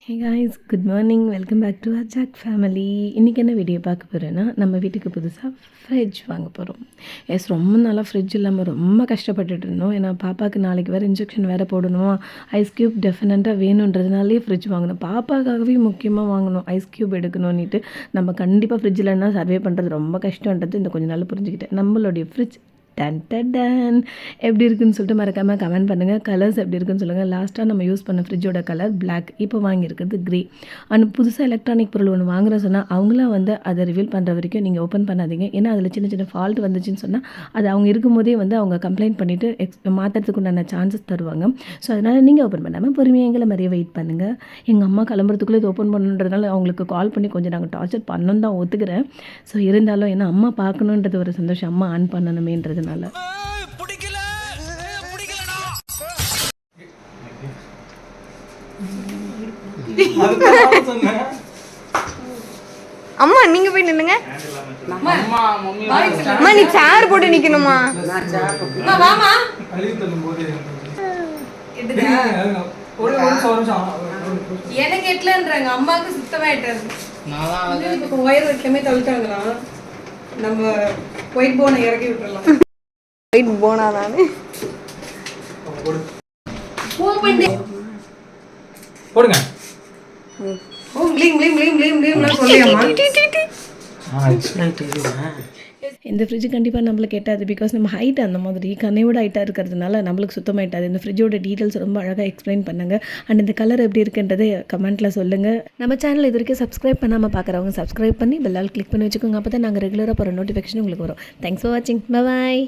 Hey guys, good morning. Welcome back to Ajak family. இன்றைக்கி என்ன video பார்க்க போகிறேன்னா, நம்ம வீட்டுக்கு புதுசாக ஃப்ரிட்ஜ் வாங்க போகிறோம். ரொம்ப நாளாக ஃப்ரிட்ஜ் இல்லாமல் ரொம்ப கஷ்டப்பட்டுட்டு இருந்தோம். ஏன்னா பாப்பாவுக்கு நாளைக்கு வேறு இன்ஜெக்ஷன் வேறு போடணுமா, ஐஸ் க்யூப் டெஃபினட்டாக வேணுன்றதுனாலே ஃப்ரிட்ஜ் வாங்கணும். பாப்பாக்காகவே முக்கியமாக வாங்கணும், ஐஸ் க்யூப் எடுக்கணும்னுட்டு. நம்ம கண்டிப்பாக ஃப்ரிட்ஜ் இல்லைன்னா சர்வே பண்ணுறது ரொம்ப கஷ்டன்றது இந்த கொஞ்சம் நாள் புரிஞ்சுக்கிட்டேன். நம்மளுடைய ஃப்ரிட்ஜ் டன் எப்படி இருக்குன்னு சொல்லிட்டு மறக்காமல் கமெண்ட் பண்ணுங்கள். கலர்ஸ் எப்படி இருக்குன்னு சொல்லுங்கள். லாஸ்ட்டாக நம்ம யூஸ் பண்ண ஃப்ரிட்ஜோட கலர் பிளாக், இப்போ வாங்கியிருக்கிறது க்ரே. ஆனால் புதுசாக எலக்ட்ரானிக் பொருள் ஒன்று வாங்குகிறேன் சொன்னால் அவங்களாம் அதை ரிவீல் பண்ணுற வரைக்கும் நீங்கள் ஓப்பன் பண்ணாதீங்க. ஏன்னா அதில் சின்ன சின்ன ஃபால்ட் வந்துச்சுன்னு சொன்னால் அது அவங்க இருக்கும்போதே அவங்க கம்ப்ளைண்ட் பண்ணிவிட்டு மாற்றுறதுக்கு உண்டான சான்சஸ் தருவாங்க. ஸோ அதனால் நீங்கள் ஓப்பன் பண்ணாமல் பொறுமையாக எங்களை மாதிரியே வெயிட் பண்ணுங்கள். எங்கள் அம்மா கிளம்புறதுக்குள்ளே இது ஓப்பன் பண்ணுன்றதுனால அவங்களுக்கு கால் பண்ணி கொஞ்சம் நாங்கள் டார்ச்சர் பண்ணணும் தான் ஒத்துக்கிறேன். ஸோ இருந்தாலும் ஏன்னா அம்மா பார்க்கணுன்றது ஒரு சந்தோஷம், அம்மா ஆன் பண்ணணுமேன்றது. அம்மா நீங்க போய் நின்னுங்க. அம்மா நீ சேர் போட்டு நிக்கணுமா? வாமா. எனக்கு எட்லன்றாங்க, அம்மாக்கு சுத்தமா எட்டாது. இப்போ ஒயர் வைக்கமே தள்ளிட்டாங்களா, நம்ம ஒயிட் போனை இறக்கி விட்டுறலாம். ஒயிட் போனா தானே போடுங்க. இந்த ஃப்ரிட்ஜ் கண்டிப்பாக நம்மளுக்கு எட்டாது. பிகாஸ் நம்ம ஹைட் அந்த மாதிரி கண்ணையோட ஹைட்டாக இருக்கிறதுனால நம்மளுக்கு சுத்தமாக எட்டாது. இந்த ஃப்ரிட்ஜோட டீட்டெயில்ஸ் ரொம்ப அழகாக எக்ஸ்பிளைன் பண்ணுங்கள். அண்ட் இந்த கலர் எப்படி இருக்குன்றதை கமெண்ட்டில் சொல்லுங்கள். நம்ம சேனல் இது வரைக்கும் சப்ஸ்கிரைப் பண்ணாமல் பார்க்குறவங்க சப்ஸ்கிரைப் பண்ணி பெல் கிளிக் பண்ணி வச்சுக்கோங்க. அப்போ தான் நாங்கள் ரெகுலராக போகிற நோட்டிஃபிகேஷன் உங்களுக்கு வரும். தேங்க்ஸ் ஃபார் வாட்சிங். பாய்.